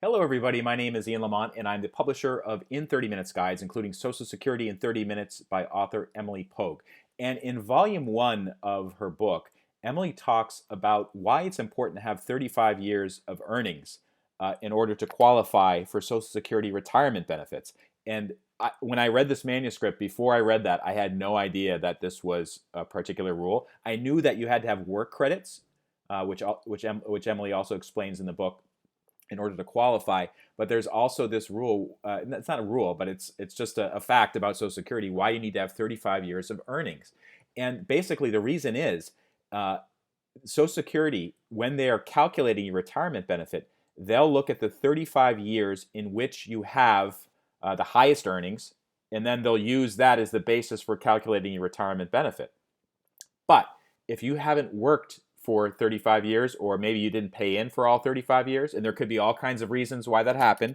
Hello, everybody. My name is Ian Lamont, and I'm the publisher of In 30 Minutes Guides, including Social Security in 30 Minutes by author Emily Pogue. And in volume one of her book, Emily talks about why it's important to have 35 years of earnings in order to qualify for Social Security retirement benefits. And when I read this manuscript, before I read that, I had no idea that this was a particular rule. I knew that you had to have work credits, which Emily also explains in the book in order to qualify. But there's also this rule. It's not a rule, but it's just a fact about Social Security why you need to have 35 years of earnings. And basically, the reason is uh, Social Security, when they are calculating your retirement benefit, they'll look at the 35 years in which you have the highest earnings, and then they'll use that as the basis for calculating your retirement benefit. But if you haven't worked for 35 years, or maybe you didn't pay in for all 35 years, and there could be all kinds of reasons why that happened.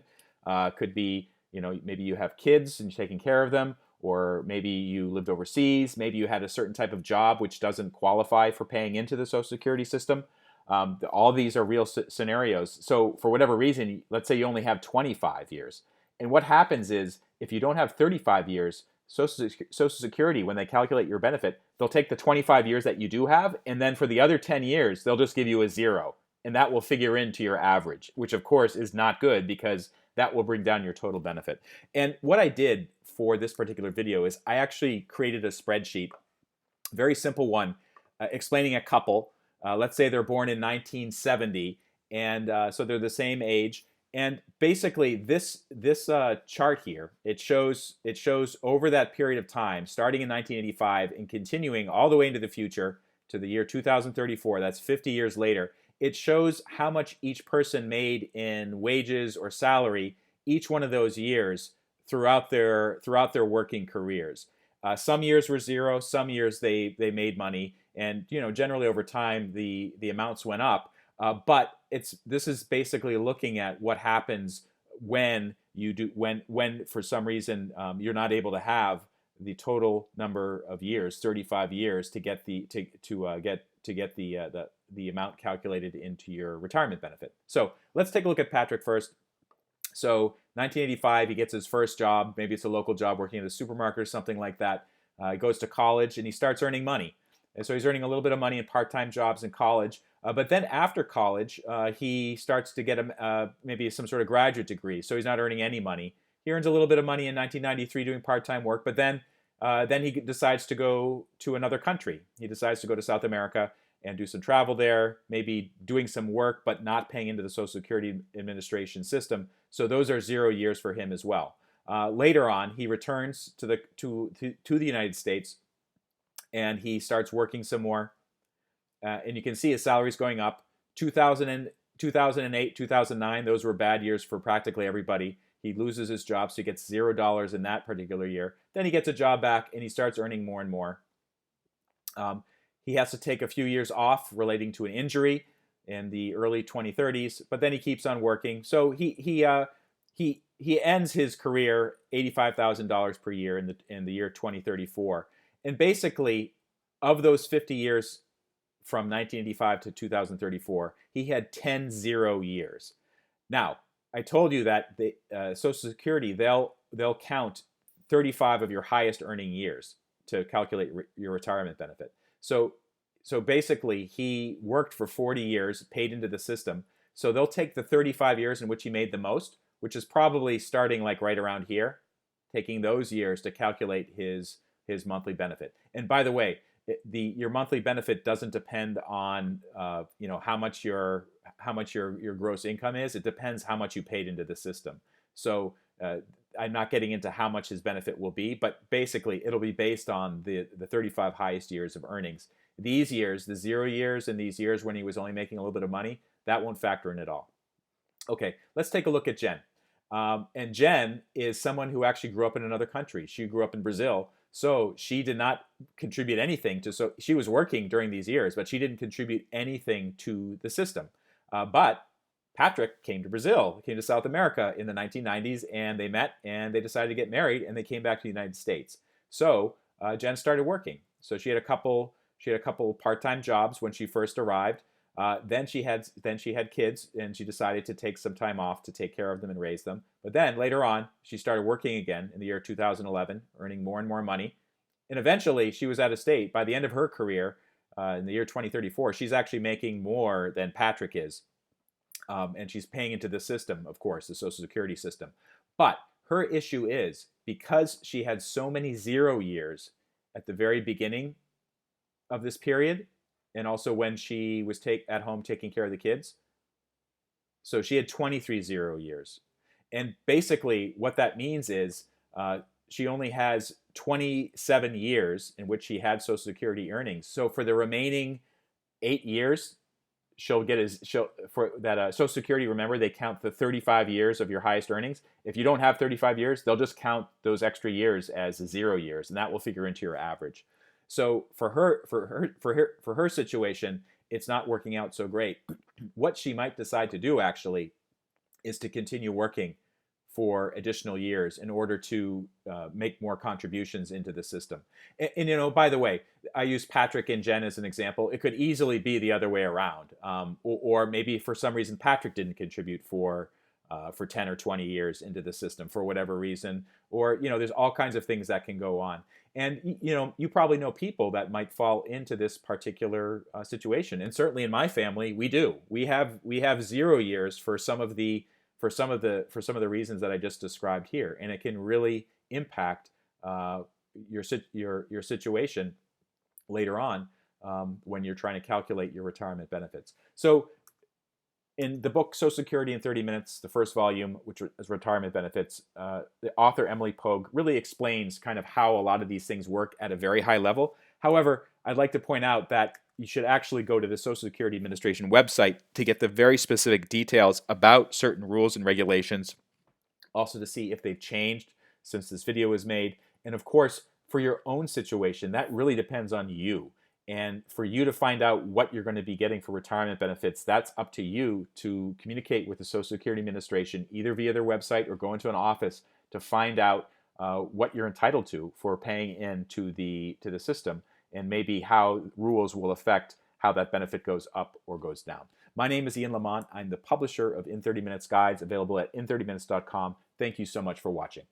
Could be, maybe you have kids and you're taking care of them, or maybe you lived overseas, maybe you had a certain type of job which doesn't qualify for paying into the Social Security system. All these are real scenarios. So, for whatever reason, let's say you only have 25 years. And what happens is, if you don't have 35 years, Social Security, when they calculate your benefit, they'll take the 25 years that you do have, and then for the other 10 years, they'll just give you a zero. And that will figure into your average, which of course is not good because that will bring down your total benefit. And what I did for this particular video is I actually created a spreadsheet, very simple one, explaining a couple. Let's say they're born in 1970, and so they're the same age. And basically, this chart here, it shows over that period of time, starting in 1985 and continuing all the way into the future to the year 2034. That's 50 years later. It shows how much each person made in wages or salary each one of those years throughout their working careers. Some years were zero, some years they made money, and generally over time the amounts went up. But this is basically looking at what happens when you do when for some reason you're not able to have the total number of years, 35 years, to get the amount calculated into your retirement benefit. So let's take a look at Patrick first. So 1985, he gets his first job. Maybe it's a local job working at a supermarket or something like that. He goes to college and he starts earning money. And so he's earning a little bit of money in part-time jobs in college. But then after college, he starts to get maybe some sort of graduate degree. So he's not earning any money. He earns a little bit of money in 1993 doing part-time work. But then he decides to go to another country. He decides to go to South America and do some travel there, maybe doing some work, but not paying into the Social Security Administration system. So those are 0 years for him as well. Later on, he returns to the United States, and he starts working some more. And you can see his salary's going up. 2008, 2009, those were bad years for practically everybody. He loses his job, so he gets $0 in that particular year. Then he gets a job back, and he starts earning more and more. He has to take a few years off relating to an injury in the early 2030s, but then he keeps on working. So he ends his career $85,000 per year in the year 2034. And basically, of those 50 years from 1985 to 2034, he had 10 0 years. Now, I told you that the Social Security, they'll count 35 of your highest earning years to calculate your retirement benefit. So basically, he worked for 40 years, paid into the system. So they'll take the 35 years in which he made the most, which is probably starting like right around here, taking those years to calculate his monthly benefit. And by the way, your monthly benefit doesn't depend on how much your gross income is. It depends how much you paid into the system. So I'm not getting into how much his benefit will be, but basically it'll be based on the 35 highest years of earnings. These years, the 0 years and these years when he was only making a little bit of money, that won't factor in at all. Okay, let's take a look at Jen. And Jen is someone who actually grew up in another country. She grew up in Brazil, so she did not contribute anything to. So she was working during these years, but she didn't contribute anything to the system. But Patrick came to Brazil, came to South America in the 1990s, and they met and they decided to get married, and they came back to the United States. So Jen started working. So she had a couple part-time jobs when she first arrived. Then she had kids, and she decided to take some time off to take care of them and raise them. But then later on, she started working again in the year 2011, earning more and more money. And eventually, she was at a state by the end of her career in the year 2034. She's actually making more than Patrick is, and she's paying into the system, of course, the Social Security system. But her issue is because she had so many 0 years at the very beginning of this period, and also when she was at home taking care of the kids. So she had 23 0 years. And basically, what that means is she only has 27 years in which she had Social Security earnings. So for the remaining 8 years, she'll get for that Social Security. Remember, they count the 35 years of your highest earnings. If you don't have 35 years, they'll just count those extra years as 0 years, and that will figure into your average. So for her situation, it's not working out so great. What she might decide to do actually is to continue working for additional years in order to make more contributions into the system. And by the way, I use Patrick and Jen as an example. It could easily be the other way around, or maybe for some reason Patrick didn't contribute for 10 or 20 years into the system for whatever reason, or there's all kinds of things that can go on. And you probably know people that might fall into this particular situation. And certainly in my family, we do. We have 0 years for some of the reasons that I just described here, and it can really impact your situation later on when you're trying to calculate your retirement benefits. So in the book Social Security in 30 Minutes, the first volume, which is retirement benefits, the author Emily Pogue really explains kind of how a lot of these things work at a very high level. However, I'd like to point out that you should actually go to the Social Security Administration website to get the very specific details about certain rules and regulations, also to see if they've changed since this video was made. And of course, for your own situation, that really depends on you. And for you to find out what you're going to be getting for retirement benefits, that's up to you to communicate with the Social Security Administration, either via their website or go into an office to find out what you're entitled to for paying into the system, and maybe how rules will affect how that benefit goes up or goes down. My name is Ian Lamont. I'm the publisher of In 30 Minutes Guides, available at in30minutes.com. Thank you so much for watching.